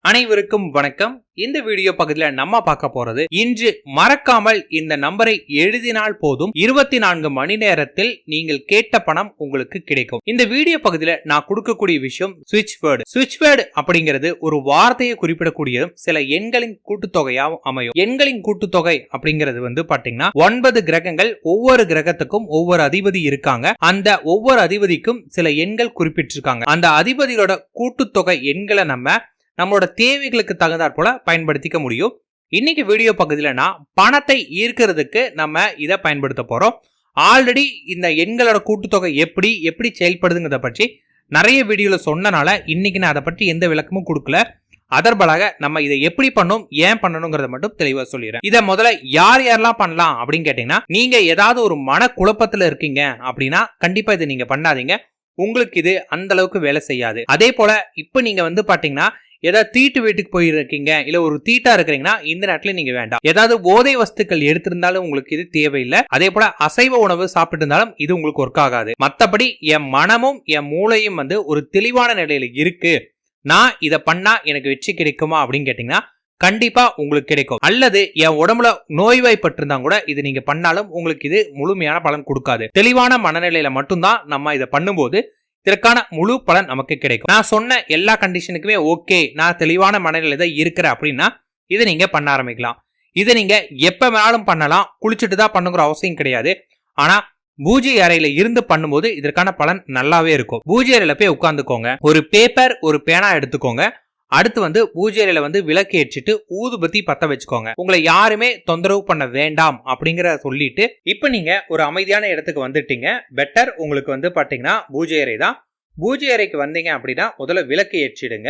அனைவருக்கும் வணக்கம். இந்த வீடியோ பகுதியில நம்ம பார்க்க போறது, இன்று மறக்காமல் இந்த நம்பரை எழுதினால் போதும் 24 மணி நேரத்தில் நீங்கள் கேட்ட பணம் உங்களுக்கு கிடைக்கும். இந்த வீடியோ பகுதியில நான் கொடுக்கக்கூடிய விஷயம் ஸ்விட்ச் வேர்டு. ஸ்விட்ச் வேர்டு அப்படிங்கிறது ஒரு வார்த்தையை குறிப்பிடக்கூடியதும் சில எண்களின் கூட்டுத்தொகையாகவும் அமையும். எண்களின் கூட்டுத்தொகை அப்படிங்கிறது பாத்தீங்கன்னா 9 கிரகங்கள், ஒவ்வொரு கிரகத்துக்கும் ஒவ்வொரு அதிபதி இருக்காங்க. அந்த ஒவ்வொரு அதிபதிக்கும் சில எண்கள் குறிப்பிட்டிருக்காங்க. அந்த அதிபதியோட கூட்டுத்தொகை எண்களை நம்மளோட தேவைகளுக்கு தகுந்தாற் போல பயன்படுத்திக்க முடியும். இன்னைக்கு வீடியோ பகுதியில நான் பணத்தை ஈர்க்கிறதுக்கு நம்ம இதை பயன்படுத்த போறோம். ஆல்ரெடி இந்த எண்களோட கூட்டுத்தொகை எப்படி செயல்படுதுங்கிறத பற்றி நிறைய வீடியோல சொன்னனால இன்னைக்கு நான் அதை பற்றி எந்த விளக்கமும் கொடுக்கல. அதர்பலாக நம்ம இதை எப்படி பண்ணணும், ஏன் பண்ணணுங்கிறத மட்டும் தெளிவா சொல்லிடுறேன். இதை முதல்ல யாரெல்லாம் பண்ணலாம் அப்படின்னு கேட்டீங்கன்னா, நீங்க ஏதாவது ஒரு மன குழப்பத்துல இருக்கீங்க அப்படின்னா கண்டிப்பா இதை நீங்க பண்ணாதீங்க. உங்களுக்கு இது அந்த அளவுக்கு வேலை செய்யாது. அதே போல இப்ப நீங்க பாத்தீங்கன்னா ஏதாவது தீட்டு வீட்டுக்கு போயிருக்கீங்க, இல்ல ஒரு தீட்டா இருக்கிறீங்கன்னா இந்த நேரத்துல நீங்க வேண்டாம். ஏதாவது போதை வஸ்துக்கள் எடுத்திருந்தாலும் உங்களுக்கு இது தேவையில்லை. அதே போல அசைவ உணவு சாப்பிட்டு இருந்தாலும் இது உங்களுக்கு ஒர்க் ஆகாது. மத்தபடி என் மனமும் என் மூளையும் ஒரு தெளிவான நிலையில இருக்கு, நான் இதை பண்ணா எனக்கு வெற்றி கிடைக்குமா அப்படின்னு கேட்டீங்கன்னா கண்டிப்பா உங்களுக்கு கிடைக்கும். அல்லது என் உடம்புல நோய்வாய்ப்பட்டிருந்தா கூட இது நீங்க பண்ணாலும் உங்களுக்கு இது முழுமையான பலன் கொடுக்காது. தெளிவான மனநிலையில மட்டும்தான் நம்ம இதை பண்ணும்போது இதற்கான முழு பலன் நமக்கு கிடைக்கும். நான் சொன்ன எல்லா கண்டிஷனுக்குமே ஓகே, நான் தெளிவான மனநிலை தான் இருக்கிறேன் அப்படின்னா இதை நீங்க பண்ண ஆரம்பிக்கலாம். இதை நீங்க எப்ப வேணாலும் பண்ணலாம், குளிச்சுட்டு தான் பண்ணுங்கிற அவசியம் கிடையாது. ஆனா பூஜை அறையில இருந்து பண்ணும்போது இதற்கான பலன் நல்லாவே இருக்கும். பூஜை அறையில போய் உட்கார்ந்துக்கோங்க, ஒரு பேப்பர் ஒரு பேனா எடுத்துக்கோங்க. அடுத்து பூஜை அறையில விளக்கு ஏற்றிட்டு ஊதுபத்தி பத்த வச்சுக்கோங்க. உங்களை யாருமே தொந்தரவு பண்ண வேண்டாம் அப்படிங்கிற சொல்லிட்டு இப்ப நீங்க ஒரு அமைதியான இடத்துக்கு வந்துட்டீங்க. பெட்டர் உங்களுக்கு பாத்தீங்கன்னா பூஜை அறை தான். பூஜை அறைக்கு வந்தீங்க அப்படின்னா முதல்ல விளக்கு ஏற்றிடுங்க.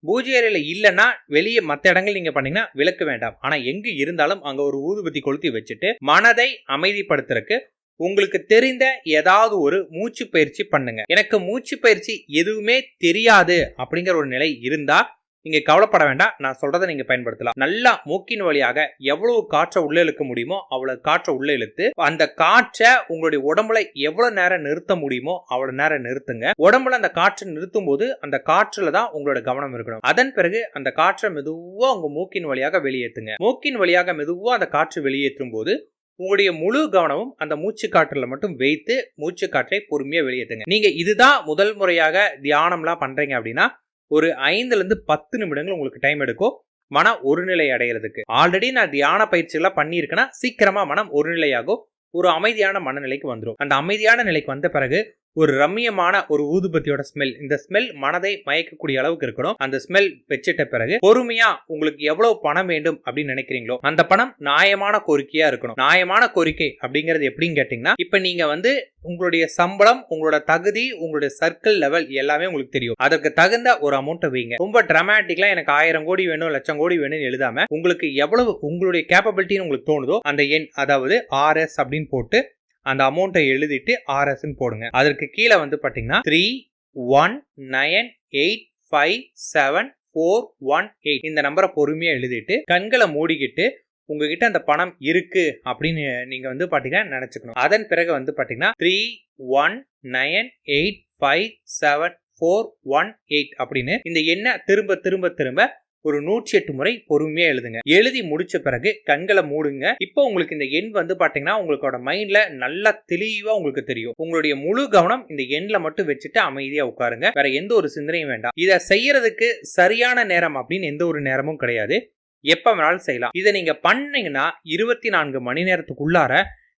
பூஜை அறையில இல்லைன்னா வெளியே மற்ற இடங்கள் நீங்க பண்ணீங்கன்னா விளக்கு வேண்டாம். ஆனா எங்கு இருந்தாலும் அங்க ஒரு ஊதுபத்தி கொளுத்தி வச்சுட்டு மனதை அமைதிப்படுத்துறதுக்கு உங்களுக்கு தெரிந்த ஏதாவது ஒரு மூச்சு பயிற்சி பண்ணுங்க. எனக்கு மூச்சு பயிற்சி எதுவுமே தெரியாது அப்படிங்கிற ஒரு நிலை இருந்தா நீங்க கவலைப்பட வேண்டாம், நான் சொல்றதை நீங்க பயன்படுத்தலாம். நல்லா மூக்கின் வழியாக எவ்வளவு காற்றை உள்ள இழுக்க முடியுமோ அவ்வளவு காற்றை உள்ள இழுத்து அந்த காற்றை உங்களுடைய உடம்புல எவ்வளவு நேரம் நிறுத்த முடியுமோ அவ்வளவு நேரம் நிறுத்துங்க. உடம்புல அந்த காற்றை நிறுத்தும் போது அந்த காற்றுல தான் உங்களோட கவனம் இருக்கணும். அதன் பிறகு அந்த காற்றை மெதுவா உங்க மூக்கின் வழியாக வெளியேற்றுங்க. மூக்கின் வழியாக மெதுவா அந்த காற்று வெளியேற்றும் போது உங்களுடைய முழு கவனமும் அந்த மூச்சு காற்றுல மட்டும் வைத்து மூச்சு காற்றை பொறுமையா வெளியேற்றுங்க. நீங்க இதுதான் முதல் முறையாக தியானம்லாம் பண்றீங்க அப்படின்னா ஒரு 5 to 10 நிமிடங்கள் உங்களுக்கு டைம் எடுக்கும் மன ஒருநிலை அடைகிறதுக்கு. ஆல்ரெடி நான் தியான பயிற்சியெல்லாம் பண்ணியிருக்கேன்னா சீக்கிரமா மனம் ஒருநிலையாகும், ஒரு அமைதியான மனநிலைக்கு வந்துடும். அந்த அமைதியான நிலைக்கு வந்த பிறகு ஒரு ரம்மியமான ஒரு ஊதுபத்தியோட ஸ்மெல், இந்த ஸ்மெல் மனதை மயக்கக்கூடிய அளவுக்கு இருக்கணும். அந்த ஸ்மெல் வச்சிட்ட பிறகு பொறுமையா உங்களுக்கு எவ்வளவு பணம் வேண்டும் அப்படின்னு நினைக்கிறீங்களோ அந்த பணம் நியாயமான கோரிக்கையா இருக்கணும். நியாயமான கோரிக்கை அப்படிங்கிறது எப்படின்னு கேட்டீங்கன்னா, இப்ப நீங்க உங்களுடைய சம்பளம், உங்களோட தகுதி, உங்களுடைய சர்க்கிள் லெவல் எல்லாமே உங்களுக்கு தெரியும். அதற்கு தகுந்த ஒரு அமௌண்ட்டை வைங்க. ரொம்ப டிராமாட்டிக்கலா எனக்கு 1000 கோடி வேணும், 1,00,000 கோடி வேணும்னு எழுதாம உங்களுக்கு எவ்வளவு உங்களுடைய கேப்பபிலிட்டின்னு உங்களுக்கு தோணுதோ அந்த எண், அதாவது RS அப்படின்னு போட்டு அந்த அமௌண்ட்டை எழுதிட்டு RS போடுங்க. அதற்கு கீழே பாத்தீங்கன்னா 31985741 இந்த நம்பரை பொறுமையா எழுதிட்டு கண்களை மூடிக்கிட்டு உங்ககிட்ட அந்த பணம் இருக்கு அப்படின்னு நீங்க பாத்தீங்கன்னா நினைச்சுக்கணும். அதன் பிறகு பாத்தீங்கன்னா 31985741 அப்படின்னு இந்த எண்ணை திரும்ப திரும்ப திரும்ப ஒரு 108 முறை பொறுமையா எழுதுங்க. எழுதி முடிச்ச பிறகு கண்களை மூடுங்க. இப்போ உங்களுக்கு இந்த எண் பாத்தீங்கன்னா உங்களோட மைண்ட்ல நல்லா தெளிவா உங்களுக்கு தெரியும். உங்களுடைய முழு கவனம் இந்த எண்ல மட்டும் வச்சுட்டு அமைதியா உட்காருங்க. வேற எந்த ஒரு சிந்தனையும் வேண்டாம். இதை செய்யறதுக்கு சரியான நேரம் அப்படின்னு எந்த ஒரு நேரமும் கிடையாது, எப்ப வேணாலும் செய்யலாம். இதை நீங்க பண்ணீங்கன்னா 24 மணி நேரத்துக்குள்ளார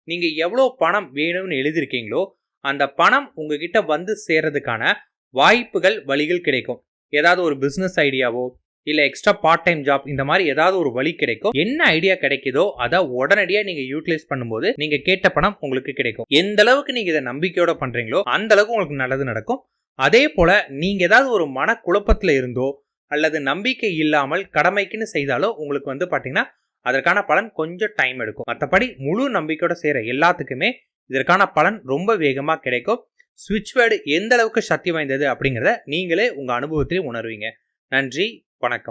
நீங்க எவ்வளவு பணம் வேணும்னு எழுதிருக்கீங்களோ அந்த பணம் உங்ககிட்ட சேர்றதுக்கான வாய்ப்புகள், வழிகள் கிடைக்கும். ஏதாவது ஒரு பிசினஸ் ஐடியாவோ இல்ல எக்ஸ்ட்ரா பார்ட் டைம் ஜாப், இந்த மாதிரி ஏதாவது ஒரு வழி கிடைக்கும். என்ன ஐடியா கிடைக்குதோ அதை உடனடியா நீங்க யூட்டிலைஸ் பண்ணும்போது நீங்க கேட்ட பணம் உங்களுக்கு கிடைக்கும். எந்த அளவுக்கு நீங்க இதை நம்பிக்கையோட பண்றீங்களோ அந்த அளவுக்கு உங்களுக்கு நல்லது நடக்கும். அதே போல நீங்க ஏதாவது ஒரு மன குழப்பத்துல இருந்தோ அல்லது நம்பிக்கை இல்லாமல் கடமைக்குன்னு செய்தாலோ உங்களுக்கு பாத்தீங்கன்னா அதற்கான பலன் கொஞ்சம் டைம் எடுக்கும். மற்றபடி முழு நம்பிக்கையோட செய்யற எல்லாத்துக்குமே இதற்கான பலன் ரொம்ப வேகமா கிடைக்கும். ஸ்விட்ச் வேர்டு எந்த அளவுக்கு சக்தி வாய்ந்தது அப்படிங்கிறத நீங்களே உங்க அனுபவத்திலே உணர்வீங்க. நன்றி, வணக்கம்.